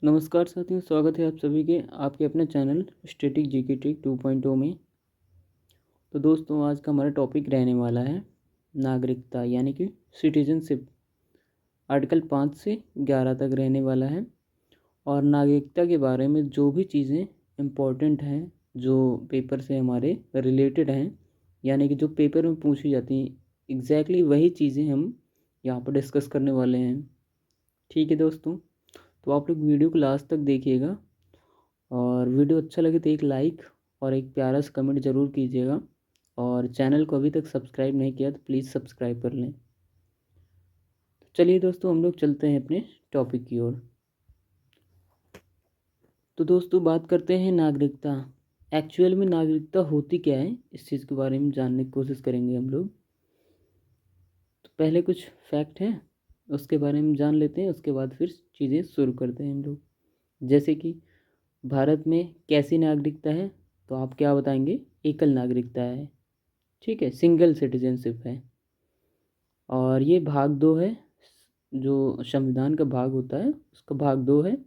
नमस्कार साथियों, स्वागत है आप सभी के आपके अपने चैनल स्टैटिक जीके ट्रिक 2.0 में। तो दोस्तों, आज का हमारा टॉपिक रहने वाला है नागरिकता यानी कि सिटीजनशिप। आर्टिकल 5 से 11 तक रहने वाला है और नागरिकता के बारे में जो भी चीज़ें इम्पोर्टेंट हैं, जो पेपर से हमारे रिलेटेड हैं, यानी कि जो पेपर में पूछी जाती हैं, एग्जैक्टली वही चीज़ें हम यहाँ पर डिस्कस करने वाले हैं। ठीक है दोस्तों, तो आप लोग वीडियो को लास्ट तक देखिएगा और वीडियो अच्छा लगे तो एक लाइक और एक प्यारा सा कमेंट ज़रूर कीजिएगा। और चैनल को अभी तक सब्सक्राइब नहीं किया तो प्लीज़ सब्सक्राइब कर लें। तो चलिए दोस्तों, हम लोग चलते हैं अपने टॉपिक की ओर। तो दोस्तों, बात करते हैं नागरिकता। एक्चुअल में नागरिकता होती क्या है, इस चीज़ के बारे में जानने की कोशिश करेंगे हम लोग। तो पहले कुछ फैक्ट हैं, उसके बारे में जान लेते हैं, उसके बाद फिर चीज़ें शुरू करते हैं हम लोग। जैसे कि भारत में कैसी नागरिकता है, तो आप क्या बताएंगे? एकल नागरिकता है। ठीक है, सिंगल सिटीजनशिप है। और ये भाग 2 है, जो संविधान का भाग होता है उसका भाग 2 है।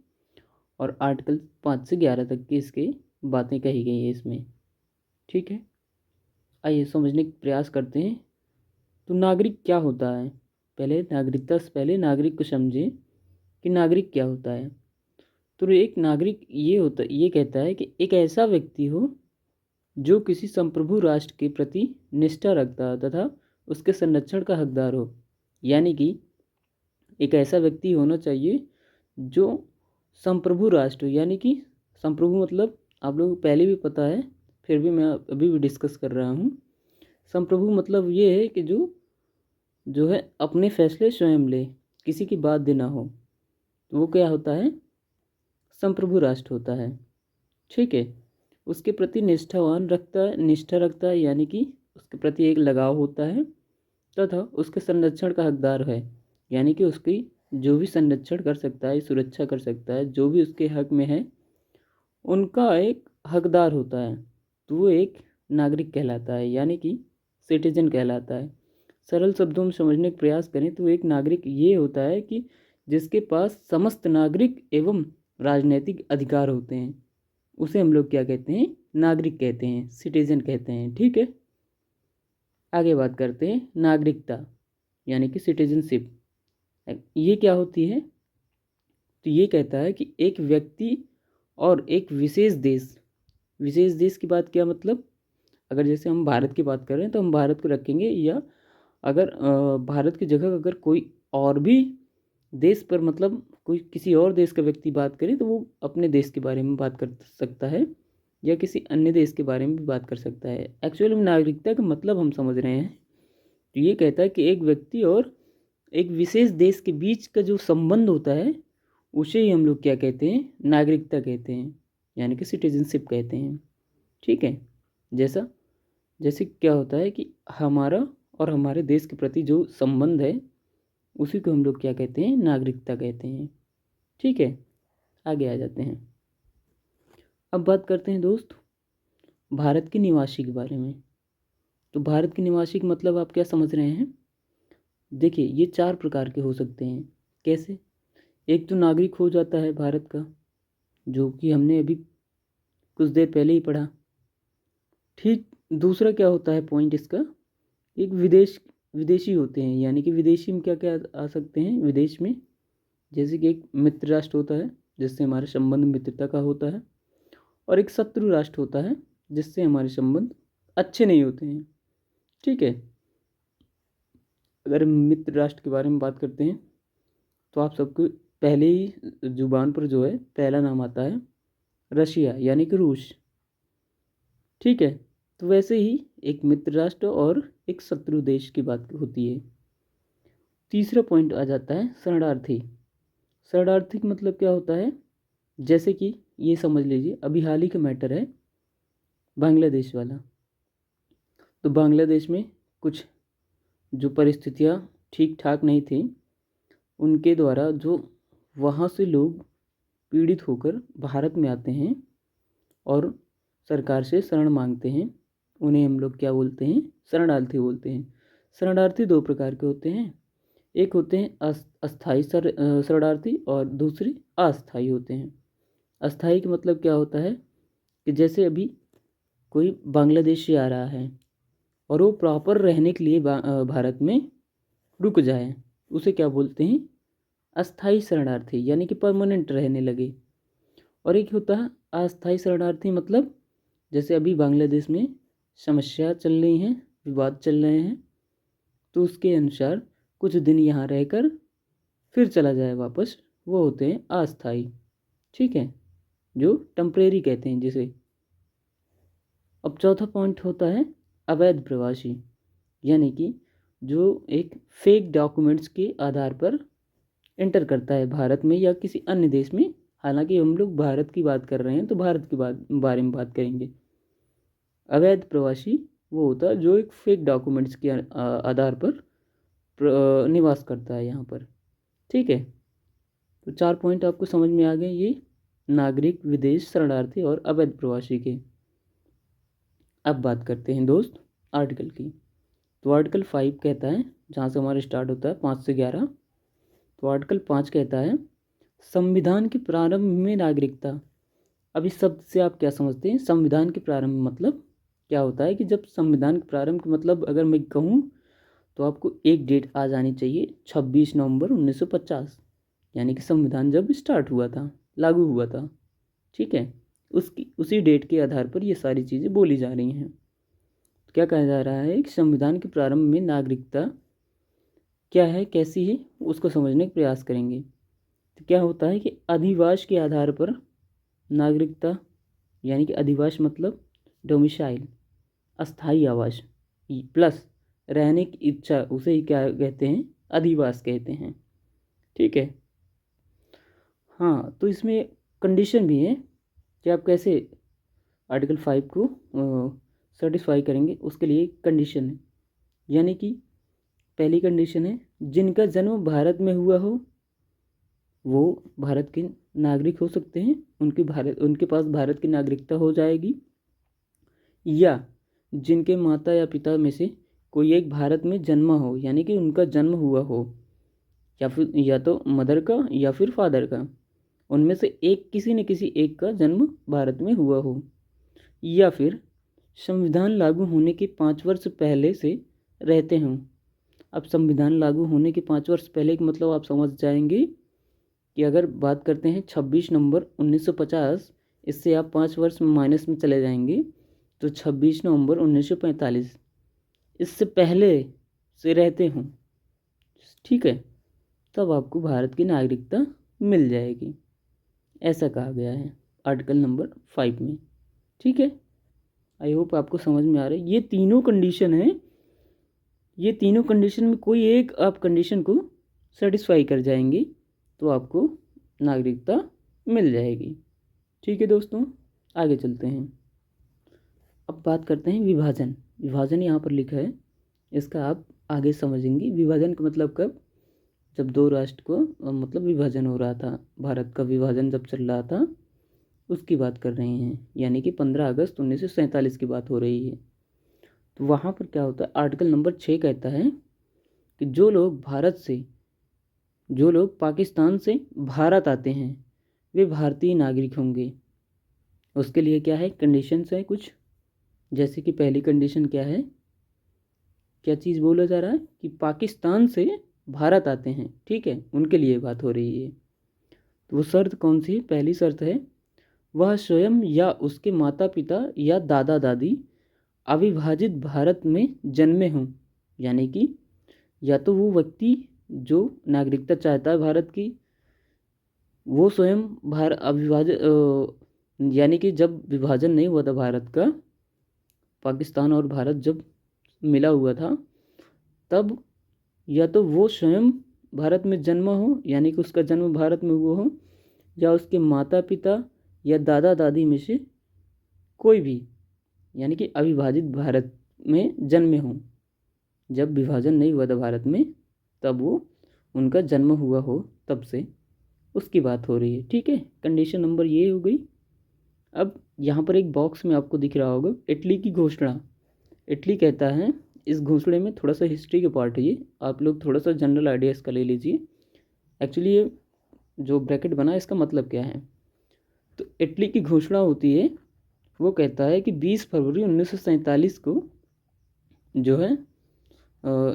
और आर्टिकल 5 से 11 तक की इसकी बातें कही गई है इसमें। ठीक है, आइए समझने का प्रयास करते हैं। तो नागरिक क्या होता है? पहले नागरिकता से पहले नागरिक को समझें कि नागरिक क्या होता है। तो एक नागरिक ये कहता है कि एक ऐसा व्यक्ति हो जो किसी संप्रभु राष्ट्र के प्रति निष्ठा रखता तथा उसके संरक्षण का हकदार हो। यानी कि एक ऐसा व्यक्ति होना चाहिए जो संप्रभु राष्ट्र हो, यानी कि संप्रभु मतलब आप लोगों को पहले भी पता है, फिर भी मैं अभी भी डिस्कस कर रहा हूँ। संप्रभु मतलब ये है कि जो जो है अपने फैसले स्वयं ले, किसी की बात देना हो, तो वो क्या होता है? संप्रभु राष्ट्र होता है। ठीक है, उसके प्रति निष्ठा रखता है, यानी कि उसके प्रति एक लगाव होता है तथा उसके संरक्षण का हकदार है, यानी कि उसकी जो भी संरक्षण कर सकता है, सुरक्षा कर सकता है, जो भी उसके हक में है उनका एक हकदार होता है, तो वो एक नागरिक कहलाता है, यानी कि सिटीजन कहलाता है। सरल शब्दों में समझने का प्रयास करें तो एक नागरिक ये होता है कि जिसके पास समस्त नागरिक एवं राजनैतिक अधिकार होते हैं, उसे हम लोग क्या कहते हैं? नागरिक कहते हैं, सिटीजन कहते हैं। ठीक है, आगे बात करते हैं नागरिकता यानी कि सिटीजनशिप। ये क्या होती है? तो ये कहता है कि एक व्यक्ति और एक विशेष देश की बात, क्या मतलब? अगर जैसे हम भारत की बात कर रहे हैं तो हम भारत को रखेंगे, या अगर भारत की जगह अगर कोई और भी देश पर, मतलब कोई किसी और देश का व्यक्ति बात करे, तो वो अपने देश के बारे में बात कर सकता है या किसी अन्य देश के बारे में भी बात कर सकता है। एक्चुअली में नागरिकता का मतलब हम समझ रहे हैं, तो ये कहता है कि एक व्यक्ति और एक विशेष देश के बीच का जो संबंध होता है उसे ही हम लोग क्या कहते हैं? नागरिकता कहते हैं, यानी कि सिटीजनशिप कहते हैं। ठीक है, जैसा जैसे क्या होता है कि हमारा और हमारे देश के प्रति जो संबंध है उसी को हम लोग क्या कहते हैं? नागरिकता कहते हैं। ठीक है, आगे आ जाते हैं। अब बात करते हैं दोस्त भारत के निवासी के बारे में। तो भारत के निवासी का मतलब आप क्या समझ रहे हैं? देखिए, ये 4 प्रकार के हो सकते हैं। कैसे? एक तो नागरिक हो जाता है भारत का, जो कि हमने अभी कुछ देर पहले ही पढ़ा। ठीक, दूसरा क्या होता है पॉइंट इसका? एक विदेशी होते हैं, यानी कि विदेशी में क्या क्या आ सकते हैं विदेश में? जैसे कि एक मित्र राष्ट्र होता है जिससे हमारे संबंध मित्रता का होता है, और एक शत्रु राष्ट्र होता है जिससे हमारे संबंध अच्छे नहीं होते हैं। ठीक है, अगर मित्र राष्ट्र के बारे में बात करते हैं तो आप सबको पहले ही जुबान पर जो है पहला नाम आता है रशिया, यानी कि रूस। ठीक है, तो वैसे ही एक मित्र राष्ट्र और एक शत्रु देश की बात होती है। तीसरा पॉइंट आ जाता है शरणार्थी। शरणार्थी का मतलब क्या होता है? जैसे कि ये समझ लीजिए, अभी हाल ही का मैटर है बांग्लादेश वाला। तो बांग्लादेश में कुछ जो परिस्थितियाँ ठीक ठाक नहीं थी, उनके द्वारा जो वहाँ से लोग पीड़ित होकर भारत में आते हैं और सरकार से शरण मांगते हैं, उन्हें हम लोग क्या बोलते हैं? शरणार्थी बोलते हैं। शरणार्थी 2 प्रकार के होते हैं। एक होते हैं अस्थाई शरणार्थी और दूसरे अस्थाई होते हैं। अस्थाई का मतलब क्या होता है कि जैसे अभी कोई बांग्लादेशी आ रहा है और वो प्रॉपर रहने के लिए भारत में रुक जाए, उसे क्या बोलते हैं? अस्थाई शरणार्थी, यानी कि परमानेंट रहने लगे। और एक होता है अस्थाई शरणार्थी, मतलब जैसे अभी बांग्लादेश में समस्या चल रही हैं, विवाद चल रहे हैं, तो उसके अनुसार कुछ दिन यहाँ रहकर फिर चला जाए वापस, वो होते हैं अस्थाई। ठीक है, जो टेम्परेरी कहते हैं जिसे। अब चौथा पॉइंट होता है अवैध प्रवासी, यानी कि जो एक फेक डॉक्यूमेंट्स के आधार पर एंटर करता है भारत में या किसी अन्य देश में। हालांकि हम लोग भारत की बात कर रहे हैं तो भारत के बारे में बात करेंगे। अवैध प्रवासी वो होता है जो एक फेक डॉक्यूमेंट्स के आधार पर निवास करता है यहाँ पर। ठीक है, तो 4 पॉइंट आपको समझ में आ गए, ये नागरिक, विदेश, शरणार्थी और अवैध प्रवासी के। अब बात करते हैं दोस्त आर्टिकल की। तो आर्टिकल 5 कहता है, जहाँ से हमारा स्टार्ट होता है 5 से 11, तो आर्टिकल 5 कहता है संविधान के प्रारंभ में नागरिकता। अब इस शब्द से आप क्या समझते हैं? संविधान के प्रारंभ मतलब क्या होता है कि जब संविधान के प्रारंभ का मतलब अगर मैं कहूँ तो आपको एक डेट आ जानी चाहिए, 26 नवंबर 1950, यानी कि संविधान जब स्टार्ट हुआ था, लागू हुआ था। ठीक है, उसी डेट के आधार पर ये सारी चीज़ें बोली जा रही हैं। तो क्या कहा जा रहा है कि संविधान के प्रारंभ में नागरिकता क्या है, कैसी है, उसको समझने का प्रयास करेंगे। तो क्या होता है कि अधिवास के आधार पर नागरिकता, यानी कि अधिवास मतलब डोमिसाइल, अस्थाई आवास, प्लस रहने की इच्छा, उसे ही क्या कहते हैं? अधिवास कहते हैं। ठीक है, हाँ, तो इसमें कंडीशन भी है कि आप कैसे आर्टिकल 5 को सेटिस्फाई करेंगे, उसके लिए कंडीशन है। यानी कि पहली कंडीशन है जिनका जन्म भारत में हुआ हो वो भारत के नागरिक हो सकते हैं, उनके पास भारत की नागरिकता हो जाएगी, या जिनके माता या पिता में से कोई एक भारत में जन्मा हो, यानी कि उनका जन्म हुआ हो, या फिर या तो मदर का या फिर फादर का, उनमें से एक, किसी न किसी एक का जन्म भारत में हुआ हो, या फिर संविधान लागू होने के 5 वर्ष पहले से रहते हों। अब संविधान लागू होने के 5 वर्ष पहले का मतलब आप समझ जाएंगे कि अगर बात करते हैं 26 नवंबर 1950, इससे आप 5 वर्ष माइनस में चले जाएंगे तो 26 नवंबर 1945, इससे पहले से रहते हों, ठीक है, तब आपको भारत की नागरिकता मिल जाएगी। ऐसा कहा गया है आर्टिकल नंबर 5 में। ठीक है, आई होप आपको समझ में आ रहा है। ये तीनों कंडीशन है, ये तीनों कंडीशन में कोई एक आप कंडीशन को सेटिस्फाई कर जाएंगी तो आपको नागरिकता मिल जाएगी। ठीक है दोस्तों, आगे चलते हैं। अब बात करते हैं विभाजन। विभाजन यहाँ पर लिखा है, इसका आप आगे समझेंगे। विभाजन का मतलब कब? जब दो राष्ट्र को मतलब विभाजन हो रहा था, भारत का विभाजन जब चल रहा था उसकी बात कर रहे हैं, यानी कि 15 अगस्त 1947 की बात हो रही है। तो वहाँ पर क्या होता है, आर्टिकल नंबर 6 कहता है कि जो लोग पाकिस्तान से भारत आते हैं वे भारतीय नागरिक होंगे। उसके लिए क्या है, कंडीशंस है कुछ, जैसे कि पहली कंडीशन क्या है, क्या चीज़ बोला जा रहा है कि पाकिस्तान से भारत आते हैं, ठीक है, उनके लिए बात हो रही है। तो वो शर्त कौन सी है? पहली शर्त है वह स्वयं या उसके माता पिता या दादा दादी अविभाजित भारत में जन्मे हों, यानी कि या तो वो व्यक्ति जो नागरिकता चाहता है भारत की, वो स्वयं यानी कि जब विभाजन नहीं हुआ था भारत का, पाकिस्तान और भारत जब मिला हुआ था तब, या तो वो स्वयं भारत में जन्मा हो, यानी कि उसका जन्म भारत में हुआ हो, या उसके माता पिता या दादा दादी में से कोई भी, यानी कि अविभाजित भारत में जन्मे हों, जब विभाजन नहीं हुआ था भारत में तब वो उनका जन्म हुआ हो, तब से उसकी बात हो रही है। ठीक है, कंडीशन नंबर ये हो गई। अब यहाँ पर एक बॉक्स में आपको दिख रहा होगा इटली की घोषणा। इटली कहता है इस घोषणा में थोड़ा सा हिस्ट्री के पार्ट है, ये आप लोग थोड़ा सा जनरल आइडिया इसका ले लीजिए। एक्चुअली ये जो ब्रैकेट बना इसका मतलब क्या है। तो इटली की घोषणा होती है, वो कहता है कि 20 फरवरी 1947 को जो है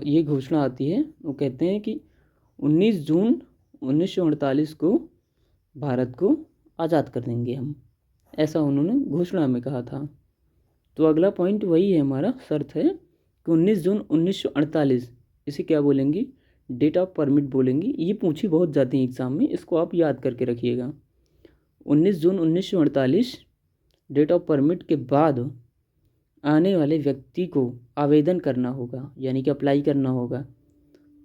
ये घोषणा आती है। वो कहते हैं कि 19 जून 1948 को भारत को आज़ाद कर देंगे हम, ऐसा उन्होंने घोषणा में कहा था। तो अगला पॉइंट वही है, हमारा शर्त है कि 19 जून 1948, इसे क्या बोलेंगे, डेट ऑफ परमिट बोलेंगे। ये पूछी बहुत जाती है एग्ज़ाम में, इसको आप याद करके रखिएगा। 19 जून 1948 डेट ऑफ परमिट के बाद आने वाले व्यक्ति को आवेदन करना होगा, यानी कि अप्लाई करना होगा,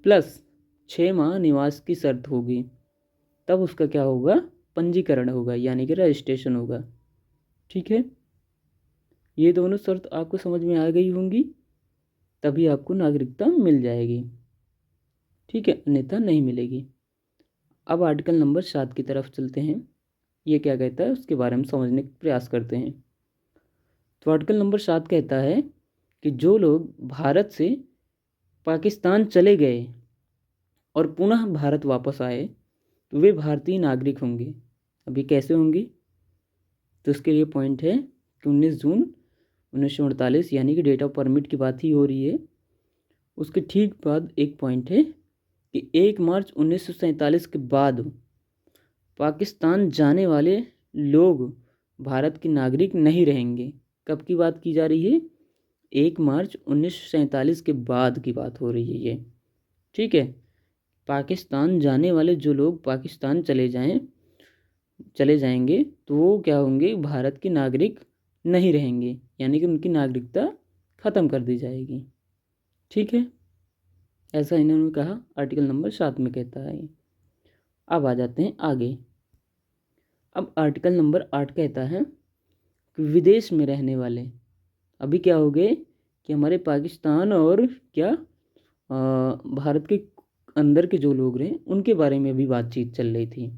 प्लस 6 माह निवास की शर्त होगी। तब उसका क्या होगा, पंजीकरण होगा, यानी कि रजिस्ट्रेशन होगा। ठीक है, ये दोनों शर्त आपको समझ में आ गई होंगी, तभी आपको नागरिकता मिल जाएगी। ठीक है, अन्यथा नहीं मिलेगी। अब आर्टिकल नंबर 7 की तरफ चलते हैं। ये क्या कहता है उसके बारे में समझने का प्रयास करते हैं। तो आर्टिकल नंबर 7 कहता है कि जो लोग भारत से पाकिस्तान चले गए और पुनः भारत वापस आए तो वे भारतीय नागरिक होंगे। अभी कैसे होंगे, तो इसके लिए पॉइंट है कि 19 जून 1948 यानी कि डेट ऑफ परमिट की बात ही हो रही है। उसके ठीक बाद एक पॉइंट है कि 1 मार्च 1947 के बाद पाकिस्तान जाने वाले लोग भारत के नागरिक नहीं रहेंगे। कब की बात की जा रही है, 1 मार्च 1947 के बाद की बात हो रही है ये। ठीक है, पाकिस्तान जाने वाले जो लोग पाकिस्तान चले जाएंगे तो वो क्या होंगे, भारत के नागरिक नहीं रहेंगे, यानी कि उनकी नागरिकता ख़त्म कर दी जाएगी। ठीक है, ऐसा इन्होंने कहा, आर्टिकल नंबर 7 में कहता है। अब आ जाते हैं आगे। अब आर्टिकल नंबर 8 कहता है कि विदेश में रहने वाले, अभी क्या हो गए कि हमारे पाकिस्तान और क्या भारत के अंदर के जो लोग रहे उनके बारे में भी बातचीत चल रही थी।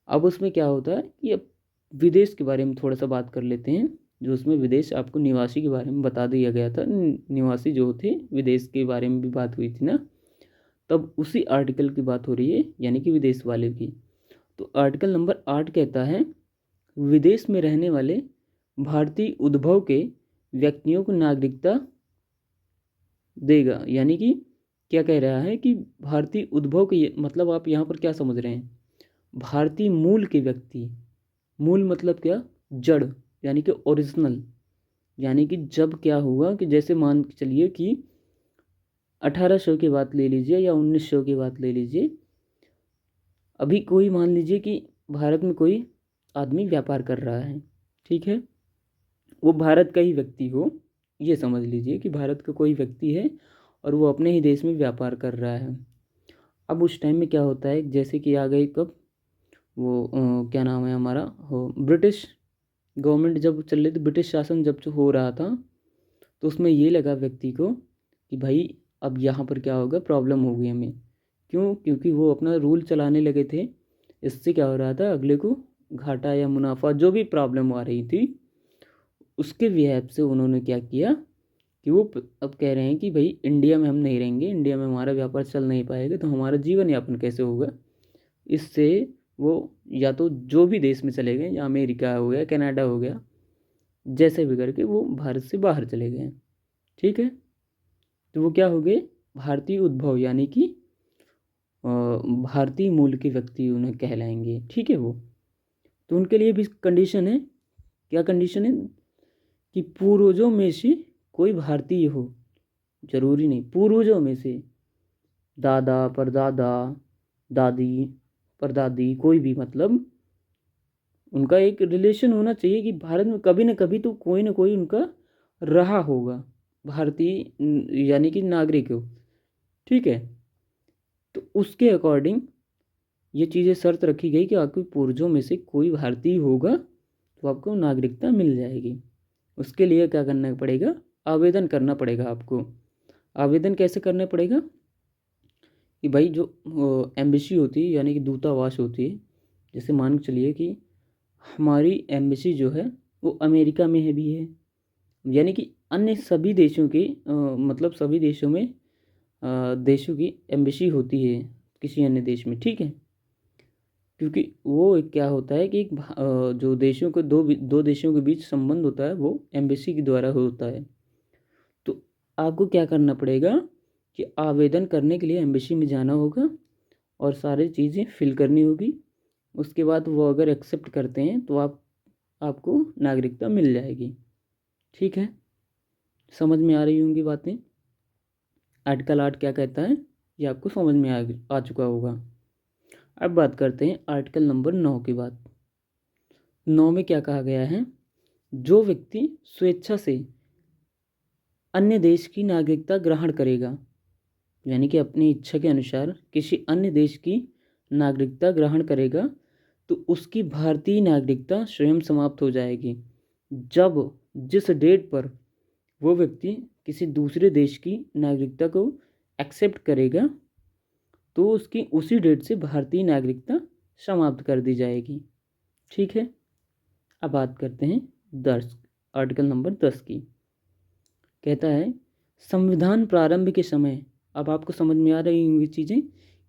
अब उसमें क्या होता है कि अब विदेश के बारे में थोड़ा सा बात कर लेते हैं। जो उसमें विदेश आपको निवासी के बारे में बता दिया गया था, निवासी जो थे विदेश के बारे में भी बात हुई थी ना, तब उसी आर्टिकल की बात हो रही है, यानी कि विदेश वाले की। तो आर्टिकल नंबर 8 कहता है विदेश में रहने वाले भारतीय उद्भव के व्यक्तियों को नागरिकता देगा। यानी कि क्या कह रहा है कि भारतीय उद्भव के, मतलब आप यहाँ पर क्या समझ रहे हैं, भारतीय मूल के व्यक्ति, मूल मतलब क्या, जड़, यानी कि ओरिजिनल। यानी कि जब क्या हुआ कि जैसे मान के चलिए कि 1800 की बात ले लीजिए या 1900 की बात ले लीजिए। अभी कोई मान लीजिए कि भारत में कोई आदमी व्यापार कर रहा है, ठीक है, वो भारत का ही व्यक्ति हो, ये समझ लीजिए कि भारत का कोई व्यक्ति है और वो अपने ही देश में व्यापार कर रहा है। अब उस टाइम में क्या होता है, जैसे कि आ गई कब वो क्या नाम है हमारा, हो ब्रिटिश गवर्नमेंट जब चल रही थी, ब्रिटिश शासन जब हो रहा था, तो उसमें ये लगा व्यक्ति को कि भाई अब यहाँ पर क्या होगा, प्रॉब्लम होगी हमें। क्यों, क्योंकि वो अपना रूल चलाने लगे थे। इससे क्या हो रहा था, अगले को घाटा या मुनाफा जो भी प्रॉब्लम आ रही थी, उसके बिहेव से उन्होंने क्या किया कि वो अब कह रहे हैं कि भाई इंडिया में हम नहीं रहेंगे, इंडिया में हमारा व्यापार चल नहीं पाएगा, तो हमारा जीवन यापन कैसे होगा। इससे वो या तो जो भी देश में चले गए, या अमेरिका हो गया, कनाडा हो गया, जैसे भी करके वो भारत से बाहर चले गए। ठीक है, तो वो क्या हो गए, भारतीय उद्भव, यानी कि भारतीय मूल के व्यक्ति उन्हें कहलाएंगे। ठीक है, वो तो उनके लिए भी कंडीशन है, क्या कंडीशन है कि पूर्वजों में से कोई भारतीय हो, जरूरी नहीं, पूर्वजों में से, दादा परदादा दादी परदादी कोई भी, मतलब उनका एक रिलेशन होना चाहिए कि भारत में कभी ना कभी तो कोई ना कोई उनका रहा होगा, भारतीय यानी कि नागरिक हो। ठीक है, तो उसके अकॉर्डिंग ये चीज़ें शर्त रखी गई कि आपके पूर्वजों में से कोई भारतीय होगा तो आपको नागरिकता मिल जाएगी। उसके लिए क्या करना पड़ेगा, आवेदन करना पड़ेगा आपको। आवेदन कैसे करना पड़ेगा कि भाई जो एम्बेसी होती है, यानी कि दूतावास होती है, जैसे मान के चलिए कि हमारी एम्बेसी जो है वो अमेरिका में है भी है, यानी कि अन्य सभी देशों की मतलब सभी देशों में देशों की एम्बेसी होती है किसी अन्य देश में, ठीक है। क्योंकि वो एक क्या होता है कि जो देशों के दो देशों के बीच संबंध होता है वो एम्बेसी के द्वारा होता है। तो आपको क्या करना पड़ेगा कि आवेदन करने के लिए एम्बेसी में जाना होगा और सारी चीज़ें फिल करनी होगी। उसके बाद वो अगर एक्सेप्ट करते हैं तो आपको नागरिकता मिल जाएगी, ठीक है। समझ में आ रही होंगी बातें। आर्टिकल 8 क्या कहता है ये आपको समझ में आ चुका होगा। अब बात करते हैं आर्टिकल नंबर 9 की बात। 9 में क्या कहा गया है, जो व्यक्ति स्वेच्छा से अन्य देश की नागरिकता ग्रहण करेगा, यानी कि अपनी इच्छा के अनुसार किसी अन्य देश की नागरिकता ग्रहण करेगा तो उसकी भारतीय नागरिकता स्वयं समाप्त हो जाएगी जब जिस डेट पर वो व्यक्ति किसी दूसरे देश की नागरिकता को एक्सेप्ट करेगा तो उसकी उसी डेट से भारतीय नागरिकता समाप्त कर दी जाएगी, ठीक है। अब बात करते हैं 10 आर्टिकल नंबर 10 की। कहता है संविधान प्रारंभ के समय, अब आपको समझ में आ रही होंगी चीज़ें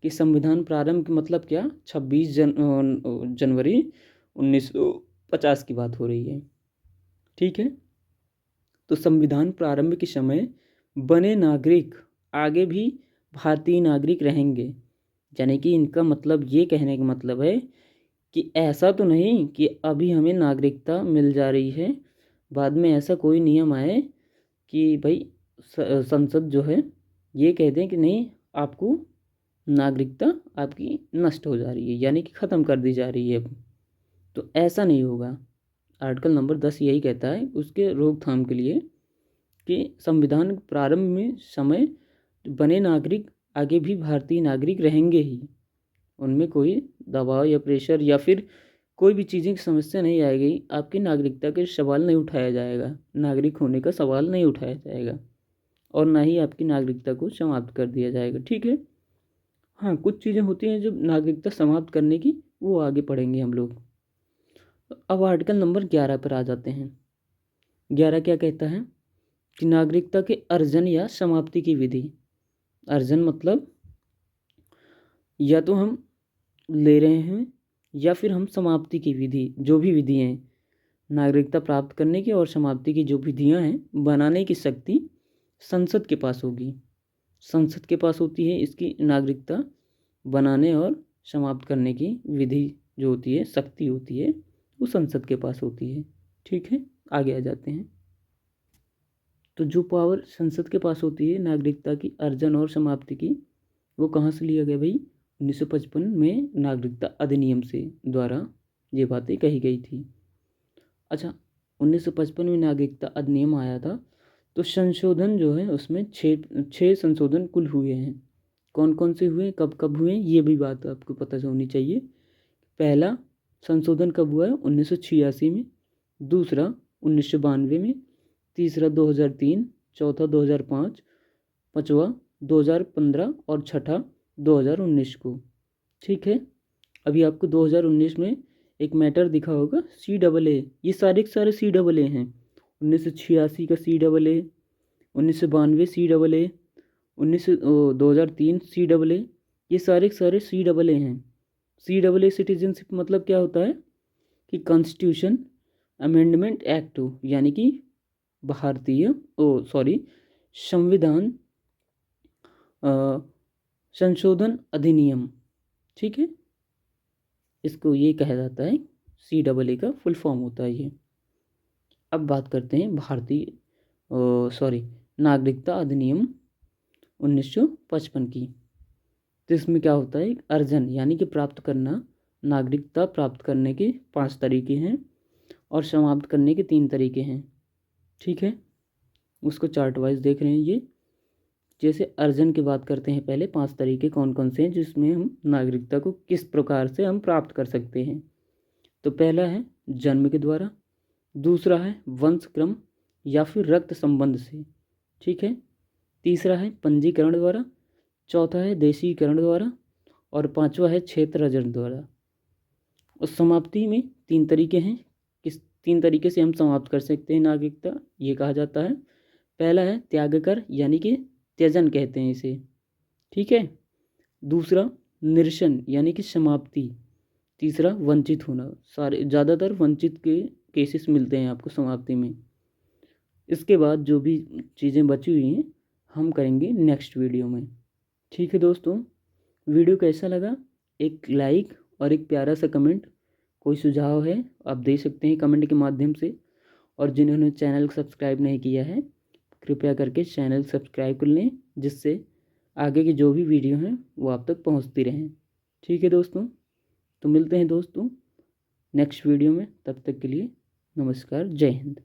कि संविधान प्रारंभ का मतलब क्या, 26 जनवरी 1950 की बात हो रही है, ठीक है। तो संविधान प्रारंभ के समय बने नागरिक आगे भी भारतीय नागरिक रहेंगे, यानी कि इनका मतलब ये कहने का मतलब है कि ऐसा तो नहीं कि अभी हमें नागरिकता मिल जा रही है, बाद में ऐसा कोई नियम आए कि भाई संसद जो है ये कह दें कि नहीं आपको नागरिकता आपकी नष्ट हो जा रही है, यानी कि ख़त्म कर दी जा रही है अब, तो ऐसा नहीं होगा। आर्टिकल नंबर 10 यही कहता है उसके रोकथाम के लिए कि संविधान प्रारंभ में समय बने नागरिक आगे भी भारतीय नागरिक रहेंगे ही, उनमें कोई दबाव या प्रेशर या फिर कोई भी चीज़ें की समस्या नहीं आएगी, आपकी नागरिकता के सवाल नहीं उठाया जाएगा, नागरिक होने का सवाल नहीं उठाया जाएगा और ना ही आपकी नागरिकता को समाप्त कर दिया जाएगा, ठीक है। हाँ, कुछ चीज़ें होती हैं जो नागरिकता समाप्त करने की, वो आगे पढ़ेंगे हम लोग। अब आर्टिकल नंबर 11 पर आ जाते हैं। 11 क्या कहता है कि नागरिकता के अर्जन या समाप्ति की विधि। अर्जन मतलब या तो हम ले रहे हैं या फिर हम समाप्ति की विधि, जो भी विधि हैं नागरिकता प्राप्त करने की और समाप्ति की जो विधियां हैं बनाने की शक्ति संसद के पास होगी। संसद के पास होती है इसकी नागरिकता बनाने और समाप्त करने की विधि जो होती है, शक्ति होती है, वो संसद के पास होती है, ठीक है। आगे आ जाते हैं। तो जो पावर संसद के पास होती है नागरिकता की अर्जन और समाप्ति की, वो कहाँ से लिया गया भाई, 1955 में नागरिकता अधिनियम से द्वारा ये बातें कही गई थी। अच्छा, 1955 में नागरिकता अधिनियम आया था तो संशोधन जो है उसमें छः संशोधन कुल हुए हैं। कौन कौन से हुए, कब कब हुए, ये भी बात आपको पता होनी चाहिए। पहला संशोधन कब हुआ है, 1986 में, दूसरा 1992 में, तीसरा 2003, चौथा 2005, पाँचवा 2015 और छठा 2019 को, ठीक है। अभी आपको 2019 में एक मैटर दिखा होगा CAA, ये सारे के सारे CAA हैं। 1986 का CAA, 1992 CAA, 2003 CAA, ये सारे के सारे CAA हैं। CAA सिटीजनशिप मतलब क्या होता है कि कॉन्स्टिट्यूशन अमेंडमेंट एक्ट, यानी कि भारतीय संविधान संशोधन अधिनियम, ठीक है। इसको ये कहा जाता है, CAA का फुल फॉर्म होता है ये। अब बात करते हैं नागरिकता अधिनियम 1955 की। तो इसमें क्या होता है, अर्जन यानी कि प्राप्त करना, नागरिकता प्राप्त करने के 5 तरीके हैं और समाप्त करने के 3 तरीके हैं, ठीक है। उसको चार्ट वाइज देख रहे हैं ये। जैसे अर्जन की बात करते हैं, पहले 5 तरीके कौन कौन से हैं जिसमें हम नागरिकता को किस प्रकार से हम प्राप्त कर सकते हैं। तो पहला है जन्म के द्वारा, दूसरा है वंशक्रम या फिर रक्त संबंध से, ठीक है। तीसरा है पंजीकरण द्वारा, चौथा है देशीकरण द्वारा और पांचवा है क्षेत्र अर्जन द्वारा। उस समाप्ति में 3 तरीके हैं, किस 3 तरीके से हम समाप्त कर सकते हैं नागरिकता, ये कहा जाता है। पहला है त्याग कर, यानी कि त्यजन कहते हैं इसे, ठीक है। दूसरा निरसन, यानी कि समाप्ति। तीसरा वंचित होना, सारे ज़्यादातर वंचित के केसेस मिलते हैं आपको समाप्ति में। इसके बाद जो भी चीज़ें बची हुई हैं हम करेंगे नेक्स्ट वीडियो में, ठीक है दोस्तों। वीडियो कैसा लगा, एक लाइक और एक प्यारा सा कमेंट, कोई सुझाव है आप दे सकते हैं कमेंट के माध्यम से। और जिन्होंने चैनल सब्सक्राइब नहीं किया है कृपया करके चैनल सब्सक्राइब कर लें, जिससे आगे की जो भी वीडियो हैं वो आप तक पहुंचती रहें, ठीक है दोस्तों। तो मिलते हैं दोस्तों नेक्स्ट वीडियो में, तब तक के लिए नमस्कार, जय हिंद।